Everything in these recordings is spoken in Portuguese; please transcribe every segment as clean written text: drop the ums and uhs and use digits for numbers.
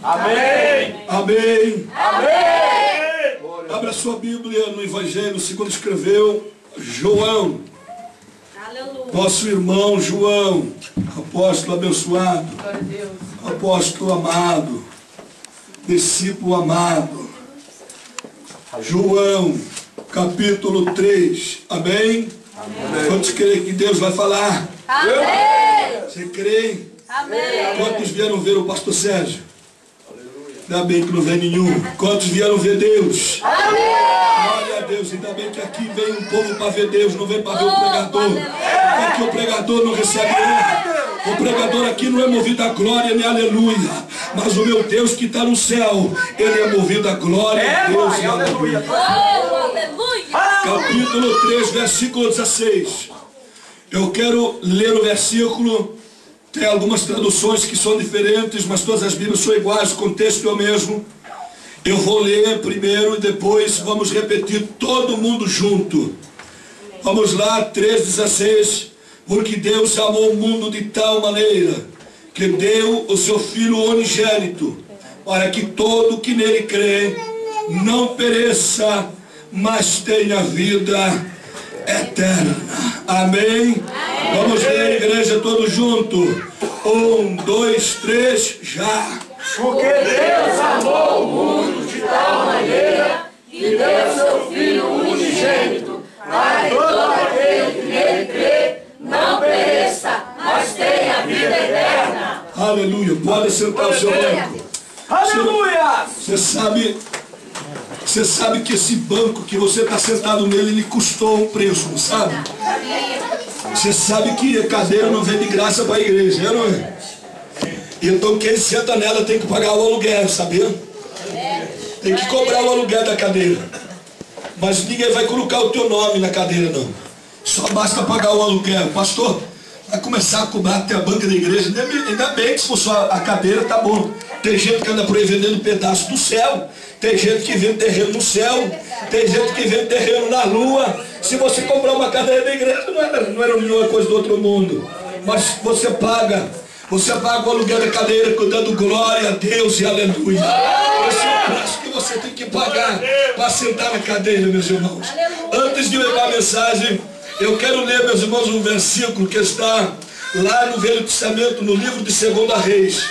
Amém. Amém. Amém. Abra sua Bíblia no Evangelho segundo escreveu João. Aleluia. Nosso irmão João, apóstolo abençoado, Glória a Deus. apóstolo amado, discípulo amado. João, capítulo 3. Amém? Amém. Quantos creem que Deus vai falar? Amém. Você crê? Amém. Quantos vieram ver o pastor Sérgio? Ainda bem que não vem nenhum. Quantos vieram ver Deus? Amém. Glória a Deus. Ainda bem que aqui vem um povo para ver Deus, não vem para ver o pregador. Porque o pregador não recebe honra. O pregador aqui não é movido a glória nem aleluia. Mas o meu Deus que está no céu, ele é movido a glória a Deus e aleluia. Oh, aleluia. Capítulo 3, versículo 16. Eu quero ler o versículo. Tem algumas traduções que são diferentes, mas todas as Bíblias são iguais, o contexto é o mesmo. Eu vou ler primeiro e depois vamos repetir todo mundo junto. Vamos lá, 3,16. Porque Deus amou o mundo de tal maneira que deu o seu Filho unigênito, para que todo que nele crê não pereça, mas tenha vida eterna. Amém? Vamos ler, igreja, todos juntos. 1, 2, 3, já. Porque Deus amou o mundo de tal maneira que deu seu Filho unigênito, para que todo aquele que nele crê não pereça, mas tenha vida eterna. Aleluia. Pode sentar o seu banco. Aleluia! Você sabe que esse banco que você está sentado nele, ele custou um preço, não sabe? Você sabe que a cadeira não vem de graça para a igreja, não é? Então quem senta nela tem que pagar o aluguel, sabia? Tem que cobrar o aluguel da cadeira. Mas ninguém vai colocar o teu nome na cadeira, não. Só basta pagar o aluguel. Pastor, vai começar a cobrar até a banca da igreja. Ainda bem que se for só a cadeira, tá bom. Tem gente que anda por aí vendendo pedaço do céu. Tem gente que vende terreno no céu. Tem gente que vende terreno na lua. Se você comprar uma cadeira da igreja, não era nenhuma coisa do outro mundo. Mas você paga o aluguel da cadeira, dando glória a Deus e aleluia. Esse é o preço que você tem que pagar para sentar na cadeira, meus irmãos. Antes de levar a mensagem, eu quero ler, meus irmãos, um versículo que está lá no Velho Testamento, no livro de 2 Reis.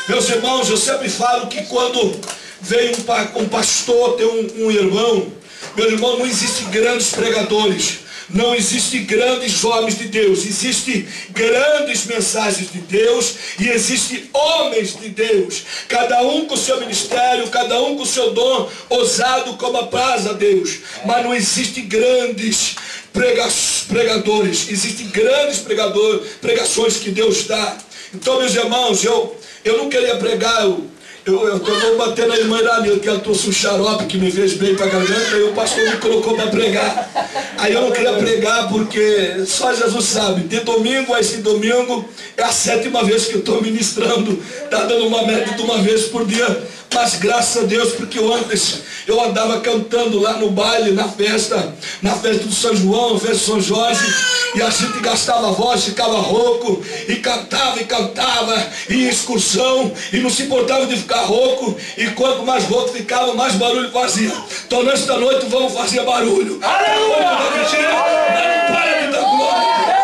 Meus irmãos, eu sempre falo que quando vem um pastor, tem um irmão, meu irmão, não existe grandes pregadores, não existem grandes homens de Deus, existem grandes mensagens de Deus e existem homens de Deus, cada um com o seu ministério, cada um com o seu dom, ousado como apraz a Deus, mas não existem grandes pregadores, existem grandes pregações que Deus dá. Então, meus irmãos, eu não queria pregar, eu vou bater na irmã Iranilda, que ela trouxe um xarope que me fez bem para a garganta, e o pastor me colocou para pregar. Aí eu não queria pregar porque só Jesus sabe, de domingo a esse domingo é a 7ª vez que eu estou ministrando, está dando uma média de uma vez por dia. Mas graças a Deus, porque antes eu andava cantando lá no baile, na festa do São João, na festa de São Jorge, e a gente gastava a voz, ficava rouco, e cantava, e ia em excursão, e não se importava de ficar rouco, e quanto mais rouco ficava, mais barulho fazia. Então nesta noite vamos fazer barulho. Aleluia! Não para de dar glória.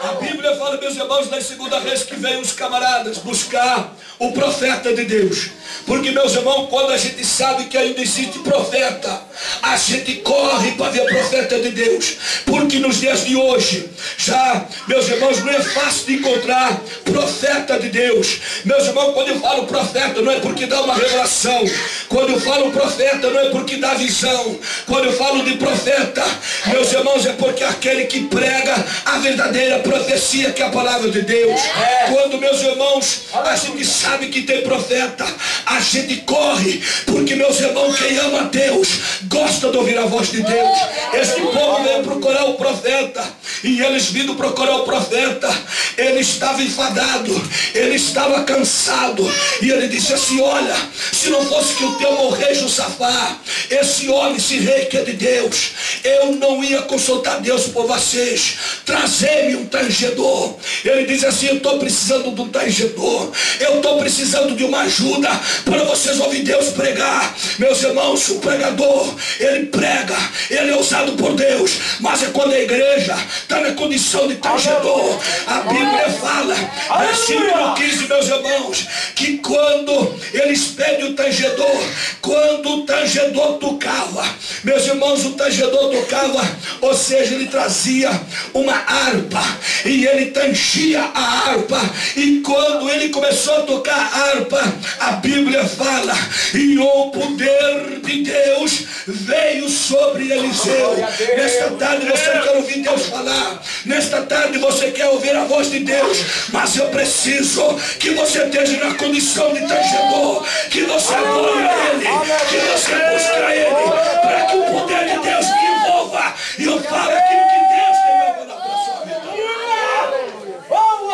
A Bíblia fala, meus irmãos, nas 2 Reis, que veio os camaradas buscar o profeta de Deus. Porque, meus irmãos, quando a gente sabe que ainda existe profeta, a gente corre para ver profeta de Deus. Porque nos dias de hoje, já, meus irmãos, não é fácil de encontrar profeta de Deus. Meus irmãos, quando eu falo profeta, não é porque dá uma revelação. Quando eu falo profeta, não é porque dá visão. Quando eu falo de profeta, meus irmãos, é porque é aquele que prega a verdadeira profecia, que é a palavra de Deus. Quando, meus irmãos, a gente sabe que tem profeta, a gente corre, porque, meus irmãos, quem ama a Deus gosta de ouvir a voz de Deus. Este povo veio procurar o profeta, e eles vindo procurar o profeta, ele estava enfadado, ele estava cansado, e ele disse assim: olha, se não fosse que o teu rei Josafá, esse homem, esse rei que é de Deus, eu não ia consultar Deus por vocês. Trazei-me um tangedor. Ele diz assim: eu estou precisando de um tangedor, eu estou precisando de uma ajuda para vocês ouvir Deus pregar. Meus irmãos, o pregador, ele prega, ele é usado por Deus, mas é quando a igreja está na condição de tangedor. A Bíblia fala, versículo 15, meus irmãos, que quando eles pedem o tangedor, quando o tangedor tocava, meus irmãos, o tangedor tocava, ou seja, ele trazia uma harpa, e ele tangia a harpa, e quando ele começou a tocar a harpa, a Bíblia fala, e o poder de Deus veio sobre Eliseu. Nesta tarde você quer ouvir Deus falar, nesta tarde você quer ouvir a voz de Deus, mas eu preciso que você esteja na condição de tangedor, que você adore Ele, que você busque Ele, para que o poder de Deus te envolva e eu falo aquilo que Deus tem preparado para a sua vida.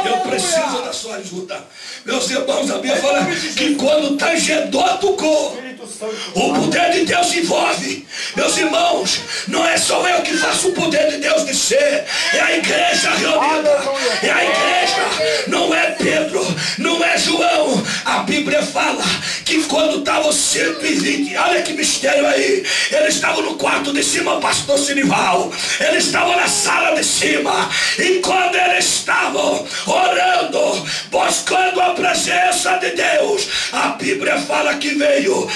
Eu preciso da sua ajuda. Meus irmãos, a Bíblia fala que quando o tangedor tocou, o poder de Deus envolve. Meus irmãos, não é só eu que faço o poder de Deus descer, é a igreja reunida, é a igreja, não é Pedro, não é João. A Bíblia fala que quando estavam 120, olha que mistério aí, eles estavam no quarto de cima, o pastor Sinival, eles estavam na sala de cima, e quando eles estavam orando, buscando a presença de Deus, a Bíblia fala que veio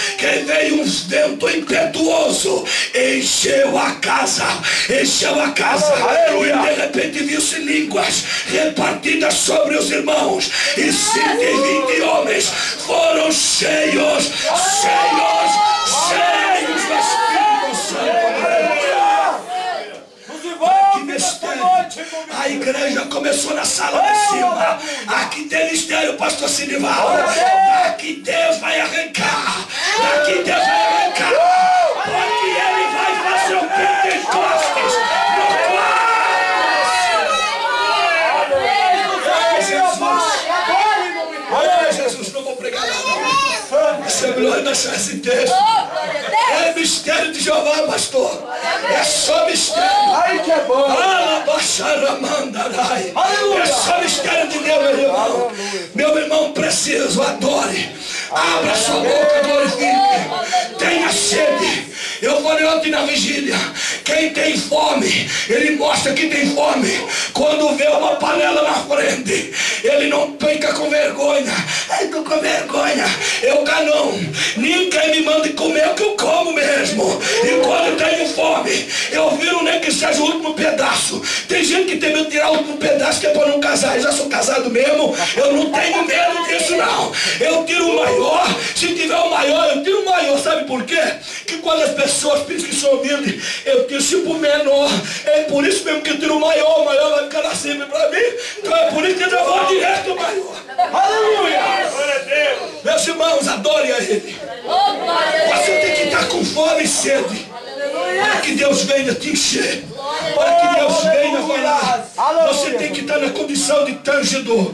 um vento impetuoso, encheu a casa, e de repente viu-se línguas repartidas sobre os irmãos, e 120 homens foram cheios do Espírito Santo. Que mistério! A igreja começou na sala de cima. Aqui tem mistério, pastor Sinival. Aqui Deus vai arrancar. Aqui Deus vai arrancar. Porque Ele vai fazer o Pentecostes no quarto. Jesus, não vou pregar nada. Essa é glória deixar esse texto. É mistério de Jeová, pastor. É só mistério. Ai, que é bom. É só mistério de Deus, meu irmão. Meu irmão, preciso, adore. Abra sua boca, glorifique. Tenha sede. Eu falei ontem na vigília, quem tem fome, ele mostra que tem fome quando vê uma panela na frente. Ele não fica com vergonha. Eu estou com vergonha. Eu não. Ninguém me manda comer o que eu como mesmo. E quando eu tenho fome, eu viro nem que seja o último pedaço. Tem gente que tem medo de tirar o último pedaço que é para não casar. Eu já sou casado mesmo. Eu não tenho medo disso não. Eu tiro o maior. Se tiver o maior, eu tiro o maior. Sabe por quê? Que quando as pessoas pensam que são humildes, eu tiro tipo o menor. É por isso mesmo que eu tiro o maior vai ficar lá sempre para mim. Então é por isso que eu já vou direto ao maior. Aleluia! Meus irmãos, adore a Ele. Você tem que estar com fome e sede, para que Deus venha te encher, para que Deus venha falar. Você tem que estar na condição de tangedor,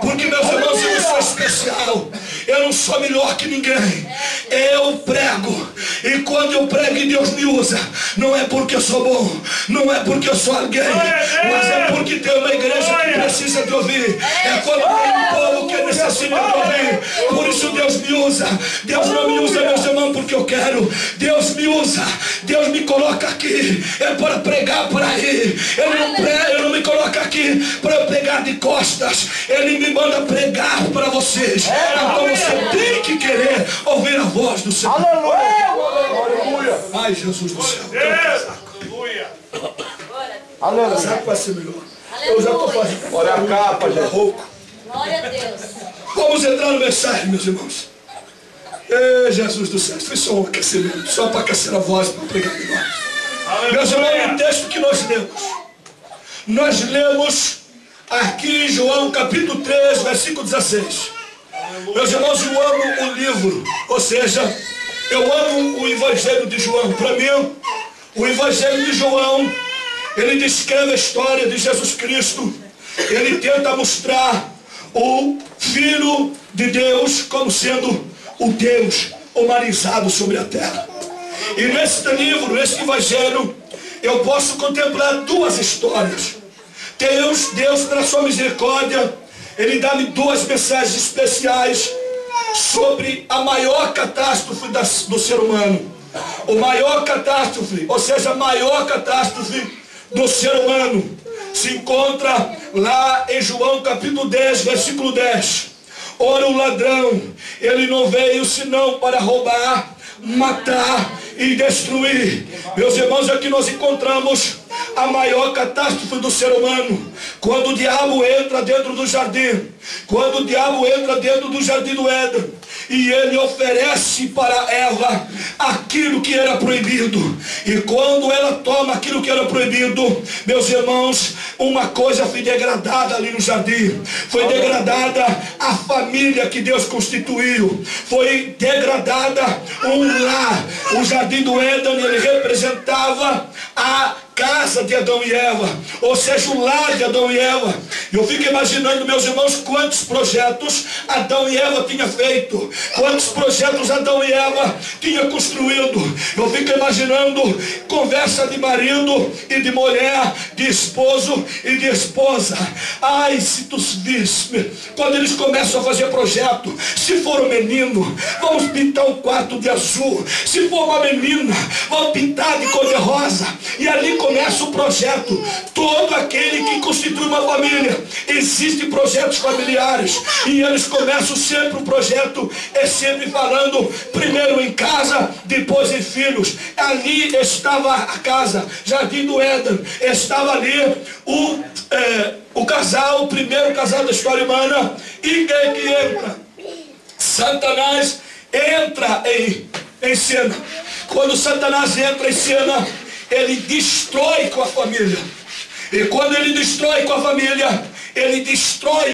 porque, meus irmãos, eu não sou especial, eu não sou melhor que ninguém. Eu prego, e quando eu prego e Deus me usa, não é porque eu sou bom, não é porque eu sou alguém, mas é porque tem uma igreja que precisa de ouvir. É quando tem um povo que necessita de ouvir. Por isso Deus me usa. Deus não me usa, meus irmãos, porque eu quero. Deus me usa, Deus me coloca aqui é para pregar por aí. Ele não me coloca aqui para eu pregar de costas. Ele me manda pregar para vocês. Então você tem que querer ouvir a voz do Senhor. Aleluia! Ai, Jesus do céu. Aleluia! Aleluia! Sabe vai ser melhor? Eu já estou fazendo. Olha a capa, gente. Glória a Deus. Vamos entrar no mensagem, meus irmãos. Ei, Jesus do céu, foi só um aquecimento, só para aquecer a voz, para pregar melhor. Meus irmãos, o texto que nós lemos aqui em João capítulo 3, versículo 16. Meus irmãos, eu amo o livro, ou seja, eu amo o Evangelho de João. Para mim, o Evangelho de João, ele descreve a história de Jesus Cristo ele tenta mostrar o Filho de Deus como sendo o Deus humanizado sobre a terra. E nesse livro, nesse evangelho, eu posso contemplar duas histórias. Deus, pela sua misericórdia, ele dá-me duas mensagens especiais sobre a maior catástrofe do ser humano. O maior catástrofe, ou seja, a maior catástrofe do ser humano, se encontra lá em João capítulo 10, versículo 10. Ora, o ladrão, ele não veio senão para roubar, matar e destruir. Meus irmãos, aqui nós encontramos a maior catástrofe do ser humano. Quando o diabo entra dentro do jardim, quando o diabo entra dentro do jardim do Éden, e ele oferece para Eva aquilo que era proibido. E quando ela toma aquilo que era proibido, meus irmãos, uma coisa foi degradada ali no jardim. Foi degradada a família que Deus constituiu. Foi degradada um lar. O jardim do Éden, ele representava a casa de Adão e Eva, ou seja, o lar de Adão e Eva. Eu fico imaginando, meus irmãos, quantos projetos Adão e Eva tinham feito, quantos projetos Adão e Eva tinham construído. Eu fico imaginando conversa de marido e de mulher, de esposo e de esposa. Ai, se tu visse, quando eles começam a fazer projeto, se for um menino, vamos pintar o quarto de azul, se for uma menina, vamos pintar de cor de rosa. E ali começa o projeto. Todo aquele que constitui uma família, existem projetos familiares, e eles começam sempre o projeto, é sempre falando primeiro em casa, depois em filhos. Ali estava a casa, Jardim do Éden, estava ali o casal, o primeiro casal da história humana. E quem que entra? Satanás entra em cena. Quando Satanás entra em cena, ele destrói com a família. E quando ele destrói com a família, ele destrói